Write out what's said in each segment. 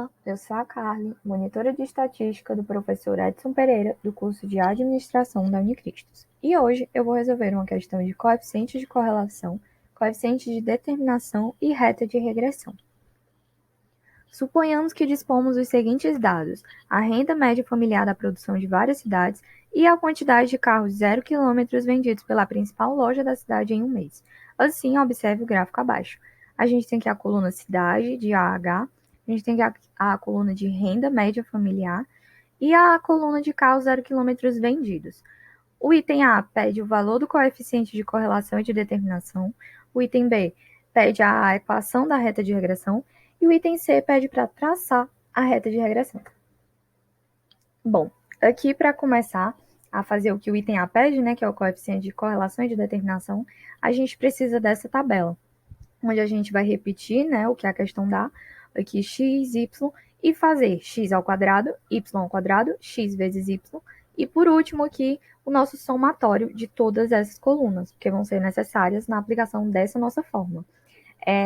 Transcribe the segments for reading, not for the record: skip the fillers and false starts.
Olá, eu sou a Carly, monitora de estatística do professor Edson Pereira, do curso de Administração da Unicristos. E hoje eu vou resolver uma questão de coeficiente de correlação, coeficiente de determinação e reta de regressão. Suponhamos que dispomos os seguintes dados: a renda média familiar da produção de várias cidades e a quantidade de carros 0 km vendidos pela principal loja da cidade em um mês. Assim, observe o gráfico abaixo. A gente tem aqui a coluna cidade, de A a H, a gente tem aqui a coluna de renda média familiar e a coluna de carros 0 km vendidos. O item A pede o valor do coeficiente de correlação e de determinação. O item B pede a equação da reta de regressão. E o item C pede para traçar a reta de regressão. Bom, aqui para começar a fazer o que o item A pede, né, que é o coeficiente de correlação e de determinação, a gente precisa dessa tabela, onde a gente vai repetir, né, o que a questão dá, aqui x, y, e fazer x ao quadrado, y ao quadrado, x vezes y, e por último aqui o nosso somatório de todas essas colunas, que vão ser necessárias na aplicação dessa nossa fórmula.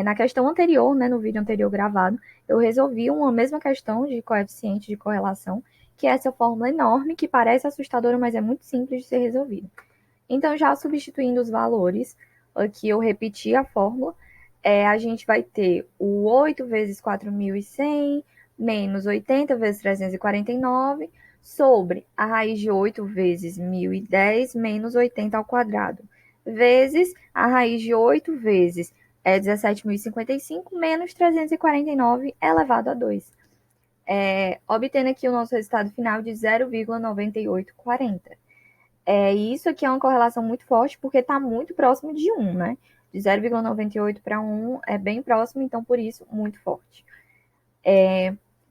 Na questão anterior, né, no vídeo anterior gravado, eu resolvi uma mesma questão de coeficiente de correlação, que é essa fórmula enorme, que parece assustadora, mas é muito simples de ser resolvida. Então, já substituindo os valores, aqui eu repeti a fórmula, a gente vai ter o 8 vezes 4.100 menos 80 vezes 349 sobre a raiz de 8 vezes 1.010 menos 80 ao quadrado, vezes a raiz de 8 vezes 17.055 menos 349 elevado a 2. Obtendo aqui o nosso resultado final de 0,9840. Isso aqui é uma correlação muito forte, porque está muito próximo de 1, né? De 0,98 para 1 é bem próximo, então por isso, muito forte.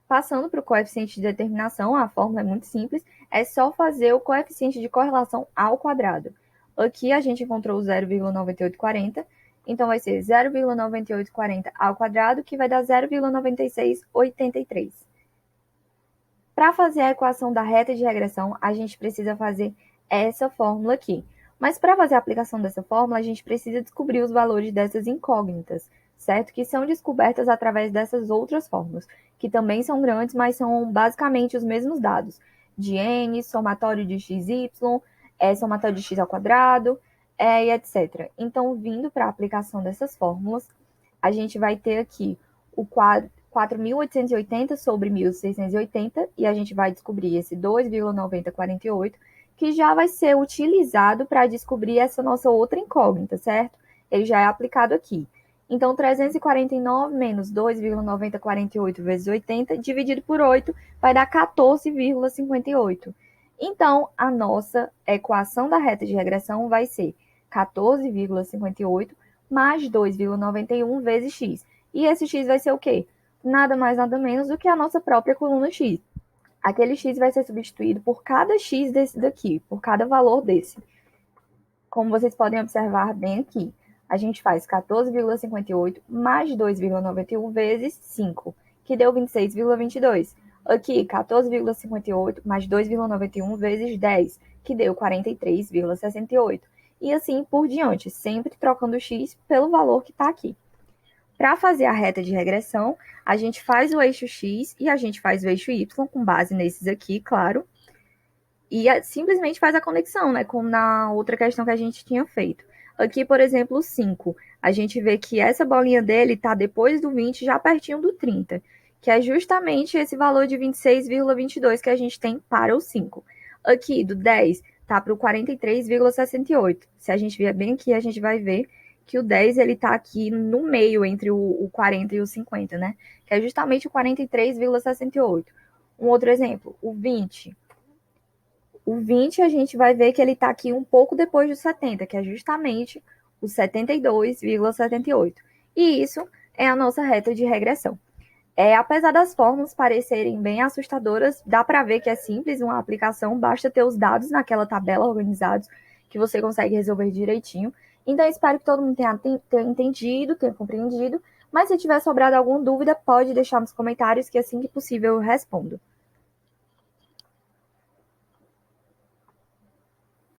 Passando para o coeficiente de determinação, a fórmula é muito simples, é só fazer o coeficiente de correlação ao quadrado. Aqui a gente encontrou o 0,9840, então vai ser 0,9840 ao quadrado, que vai dar 0,9683. Para fazer a equação da reta de regressão, a gente precisa fazer essa fórmula aqui. Mas para fazer a aplicação dessa fórmula, a gente precisa descobrir os valores dessas incógnitas, certo? Que são descobertas através dessas outras fórmulas, que também são grandes, mas são basicamente os mesmos dados. De n, somatório de xy, somatório de x ao quadrado, e etc. Então, vindo para a aplicação dessas fórmulas, a gente vai ter aqui o 4.880 sobre 1.680, e a gente vai descobrir esse 2,9048, que já vai ser utilizado para descobrir essa nossa outra incógnita, certo? Ele já é aplicado aqui. Então, 349 menos 2,9048 vezes 80, dividido por 8, vai dar 14,58. Então, a nossa equação da reta de regressão vai ser 14,58 mais 2,91 vezes x. E esse x vai ser o quê? Nada mais, nada menos do que a nossa própria coluna x. Aquele x vai ser substituído por cada x desse daqui, por cada valor desse. Como vocês podem observar bem aqui, a gente faz 14,58 mais 2,91 vezes 5, que deu 26,22. Aqui, 14,58 mais 2,91 vezes 10, que deu 43,68. E assim por diante, sempre trocando o x pelo valor que está aqui. Para fazer a reta de regressão, a gente faz o eixo x e a gente faz o eixo y, com base nesses aqui, claro. E simplesmente faz a conexão, né, como na outra questão que a gente tinha feito. Aqui, por exemplo, o 5. A gente vê que essa bolinha dele está depois do 20, já pertinho do 30, que é justamente esse valor de 26,22 que a gente tem para o 5. Aqui, do 10, está para o 43,68. Se a gente vier bem aqui, a gente vai ver que o 10 ele está aqui no meio entre o 40 e o 50, né? Que é justamente o 43,68. Um outro exemplo, o 20. O 20 a gente vai ver que ele está aqui um pouco depois do 70, que é justamente o 72,78. E isso é a nossa reta de regressão. Apesar das fórmulas parecerem bem assustadoras, dá para ver que é simples uma aplicação, basta ter os dados naquela tabela organizados, que você consegue resolver direitinho. Então, espero que todo mundo tenha entendido, tenha compreendido, mas se tiver sobrado alguma dúvida, pode deixar nos comentários, que assim que possível eu respondo.